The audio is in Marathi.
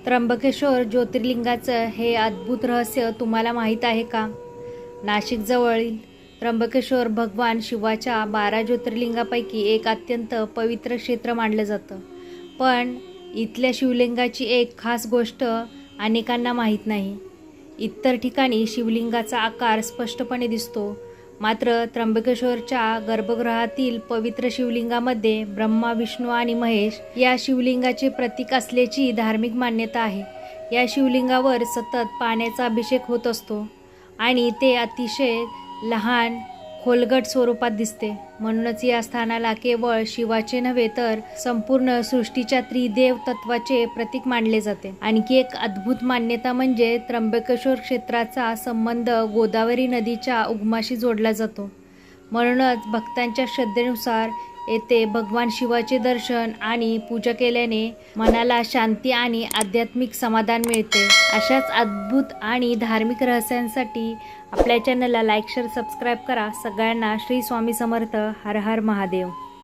त्र्यंबकेश्वर ज्योतिर्लिंगाचं हे अद्भुत रहस्य तुम्हाला माहीत आहे का? नाशिकजवळील त्र्यंबकेश्वर भगवान शिवाच्या 12 ज्योतिर्लिंगापैकी एक अत्यंत पवित्र क्षेत्र मानलं जातं. पण इथल्या शिवलिंगाची एक खास गोष्ट अनेकांना माहीत नाही. इतर ठिकाणी शिवलिंगाचा आकार स्पष्टपणे दिसतो, मात्र त्र्यंबकेश्वरच्या गर्भगृहातील पवित्र शिवलिंगामध्ये ब्रह्मा, विष्णू आणि महेश या शिवलिंगाचे प्रतीक असल्याची धार्मिक मान्यता आहे. या शिवलिंगावर सतत पाण्याचा अभिषेक होत असतो आणि ते अतिशय लहान खोलगट स्वरूपात दिसते. म्हणूनच या स्थानाला केवळ शिवाचे नव्हे तर संपूर्ण सृष्टीच्या त्रिदेव तत्वाचे प्रतीक मानले जाते. आणखी एक अद्भुत मान्यता म्हणजे त्र्यंबकेश्वर क्षेत्राचा संबंध गोदावरी नदीच्या उगमाशी जोडला जातो. म्हणूनच भक्तांच्या श्रद्धेनुसार येथे भगवान शिवाचे दर्शन आणि पूजा केल्याने मनाला शांती आणि आध्यात्मिक समाधान मिळते. अशाच अद्भुत आणि धार्मिक रहस्यांसाठी आपल्या चॅनलला लाईक, शेअर, सबस्क्राईब करा. सगळ्यांना श्री स्वामी समर्थ. हर हर महादेव.